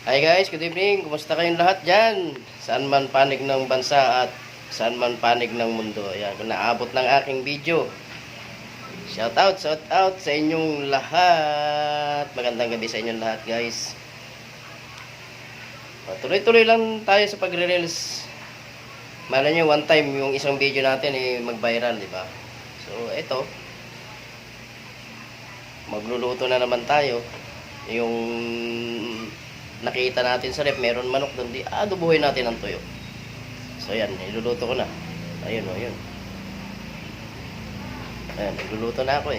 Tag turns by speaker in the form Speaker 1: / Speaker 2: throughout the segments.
Speaker 1: Hi guys, good evening. Kumusta kayong lahat dyan? Saan man panig ng bansa at saan man panig ng mundo. Ayan, kung naabot ng aking video. Shout out sa inyong lahat. Magandang gabi sa inyong lahat guys. Tuloy-tuloy lang tayo sa pagre-reels. Malay nyo, one time yung isang video natin mag-viral, di ba? So, eto. Magluluto na naman tayo. Yung nakita natin sa rep, meron manok doon, adobohin natin ang tuyo. So yan, niluluto ko na. Ayun o, yun. Ayan, niluluto na ako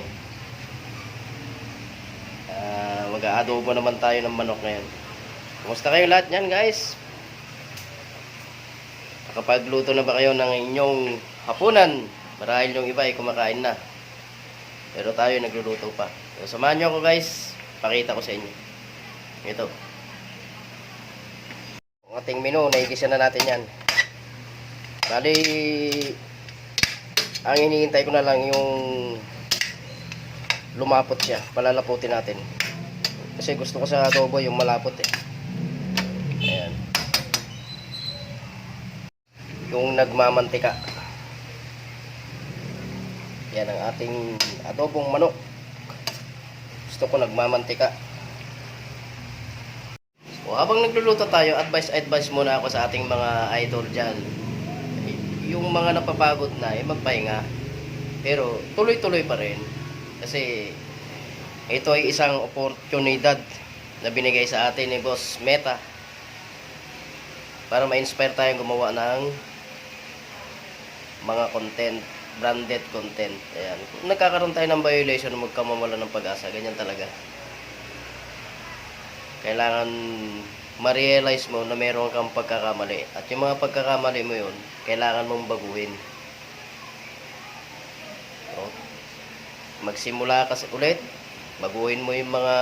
Speaker 1: mag-aadobo naman tayo ng manok ngayon. Kumusta kayo lahat yan guys? Nakapagluto na ba kayo ng inyong hapunan? Marahil yung iba ay kumakain na, pero tayo nagluluto pa. So, samahan nyo ako guys, pakita ko sa inyo. Ito ang ating menu, naigisa na natin yan. Bali, ang hinihintay ko na lang yung lumapot siya. Palalaputin natin. Kasi gusto ko sa adobo yung malapot Ayan. Yung nagmamantika. Yan ang ating adobong manok. Gusto ko nagmamantika. O, habang nagluluto tayo, advice muna ako sa ating mga idol dyan. Yung mga napapagod na, magpahinga. Pero, tuloy-tuloy pa rin. Kasi, ito ay isang oportunidad na binigay sa atin ni Boss Meta para ma-inspire tayong gumawa ng mga content, branded content. Ayan. Kung nagkakaroon tayo ng violation, magkamawala ng pag-asa. Ganyan talaga. Kailangan ma-realize mo na meron kang pagkakamali. At yung mga pagkakamali mo yun, kailangan mong baguhin. So, magsimula kasi ulit. Baguhin mo yung mga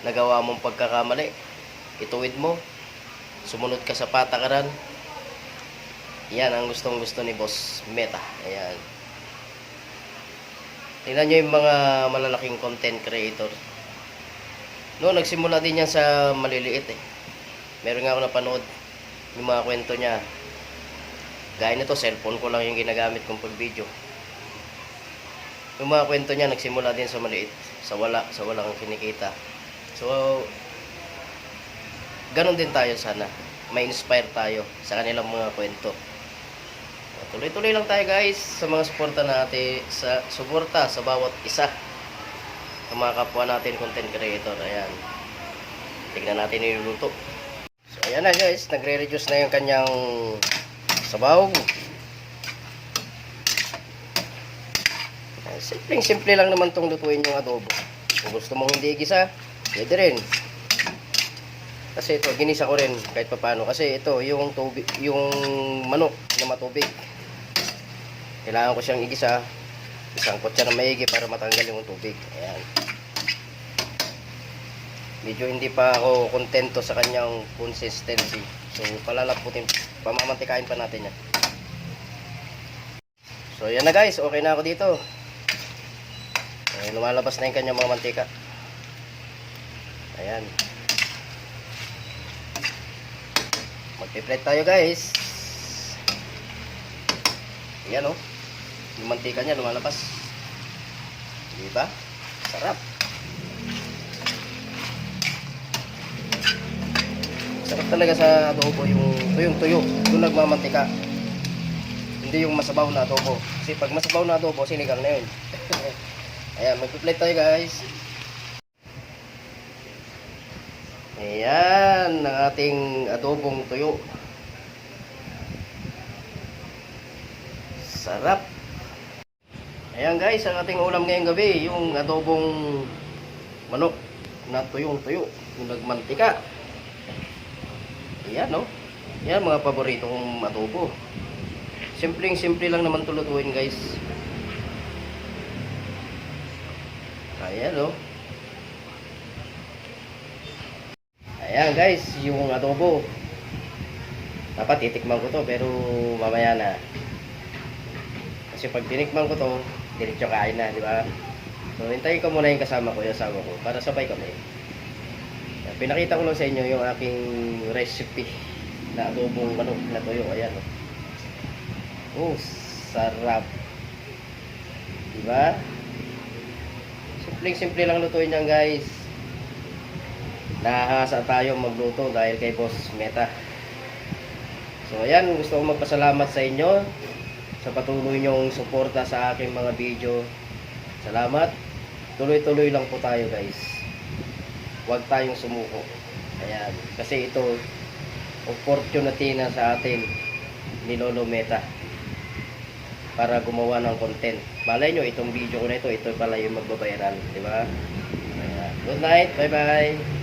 Speaker 1: nagawa mong pagkakamali. Ituwid mo. Sumunod ka sa patakaran. Yan ang gustong gusto ni Boss Meta. Ayan. Tingnan nyo yung mga malalaking content creator. No, nagsimula din yan sa maliliit Meron nga ako napanood yung mga kwento niya. Gaya nito, cellphone ko lang yung ginagamit kong pag video. Yung mga kwento niya, nagsimula din sa maliit. Sa walang kinikita. So, ganun din tayo sana. May inspire tayo sa kanilang mga kwento. Tuloy-tuloy lang tayo guys sa mga suporta natin, suporta sa bawat isa. Sa mga kapwa natin content creator. Ayan, tignan natin niluluto. So ayan na guys, nagre-reduce na yung kanyang sabaw. Simple lang naman tong lutuin yung adobo. Kung gusto mong hindi igisa, pwede rin. Kasi ito, ginisa ko rin kahit paano. Kasi ito, yung tubig, yung manok na matubig, kailangan ko siyang igisa. Isang kutsara maigi para matanggal yung tubig. Ayan. Medyo hindi pa ako kontento sa kanyang consistency. So, palalaputin, pamamantikain pa natin yan. So, yan na guys. Okay na ako dito. Lumalabas na yung kanyang mga mantika. Ayan. Magpiplate tayo guys. Ayan o. Yung mantika niya lumalabas. Diba? Sarap. Sarap talaga sa adobo yung tuyo. Yung nagmamantika. Hindi yung masabaw na adobo. Kasi pag masabaw na adobo, sinigang na yun. Ayan, magpiplate tayo guys. Ayan, ang ating adobong tuyo. Sarap. Ayan guys, ang ating ulam ngayong gabi, yung adobong manok na tuyong-tuyo, yung nagmantika. Ayan no. Yan mga paborito kong adobo. Simpleng-simple lang naman tulutuin guys. Ayan no. Ayan guys, yung adobo. Dapat titikman ko to pero mamaya na. Kasi pag tinikman ko to, diretso kain na, di ba? So, hintayin ko muna yung kasama ko, yung asawa ko, para sabay kami. Pinakita ko lang sa inyo yung aking recipe na adobong manok na tuyo. Ayan. Oh, sarap. Diba? Simple lang lutuin yan guys. Nahahasa tayo magluto dahil kay Boss Meta. So ayan, gusto kong magpasalamat sa inyo sa patuloy nyong suporta sa aking mga video. Salamat. Tuloy-tuloy lang po tayo guys. Huwag tayong sumuko. Ayan, kasi ito opportunity na sa atin ni Lolo Meta para gumawa ng content. Malay nyo, itong video ko na ito pala yung magbabayaran, di ba? Good night, bye bye.